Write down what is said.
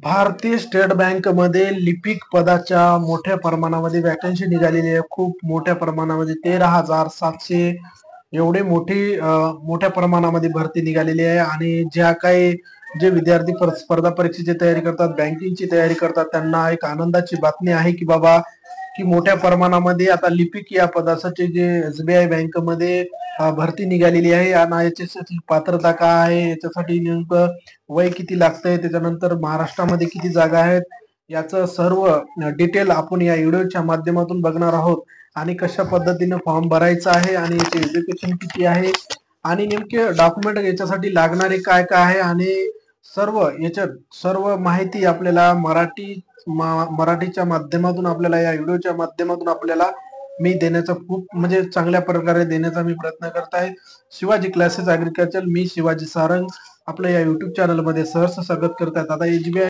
भारतीय स्टेट बँकमध्ये लिपिक पदाच्या मोठ्या प्रमाणामध्ये वॅकन्सी निघालेली आहे. खूप मोठ्या प्रमाणामध्ये 13,700 एवढी मोठ्या प्रमाणामध्ये भरती निघालेली आहे. आणि जे विद्यार्थी स्पर्धा परीक्षेची तयारी करतात, बँकिंगची तयारी करतात, त्यांना एक आनंदाची बातमी आहे की बाबा की मोठ्या प्रमाणामध्ये आता लिपिक या पदासाठी जे एसबीआय बँकेमध्ये भरती निघालेली आहे. आणि याच्यासाठी पात्रता काय आहे, याच्यासाठी नेमकं वय किती लागतंय, त्याच्यानंतर महाराष्ट्रामध्ये किती जागा आहेत, याचं सर्व डिटेल आपण या व्हिडिओच्या माध्यमातून बघणार आहोत. आणि कशा पद्धतीने फॉर्म भरायचा आहे आणि याचे एज्युकेशन किती आहे आणि नेमके डॉक्युमेंट याच्यासाठी लागणारे काय काय आहे आणि सर्व माहिती आपल्याला मराठीच्या माध्यमातून आपल्याला या व्हिडिओच्या माध्यमातून आपल्याला मी देण्याचा खूप म्हणजे चांगल्या प्रकारे देण्याचा मी प्रयत्न करत आहे. शिवाजी क्लासेस ऍग्रिकल्चर, मी शिवाजी सारंग आपल्या या युट्यूब चॅनलमध्ये सहर्ष स्वागत करतात. आता एसबीआय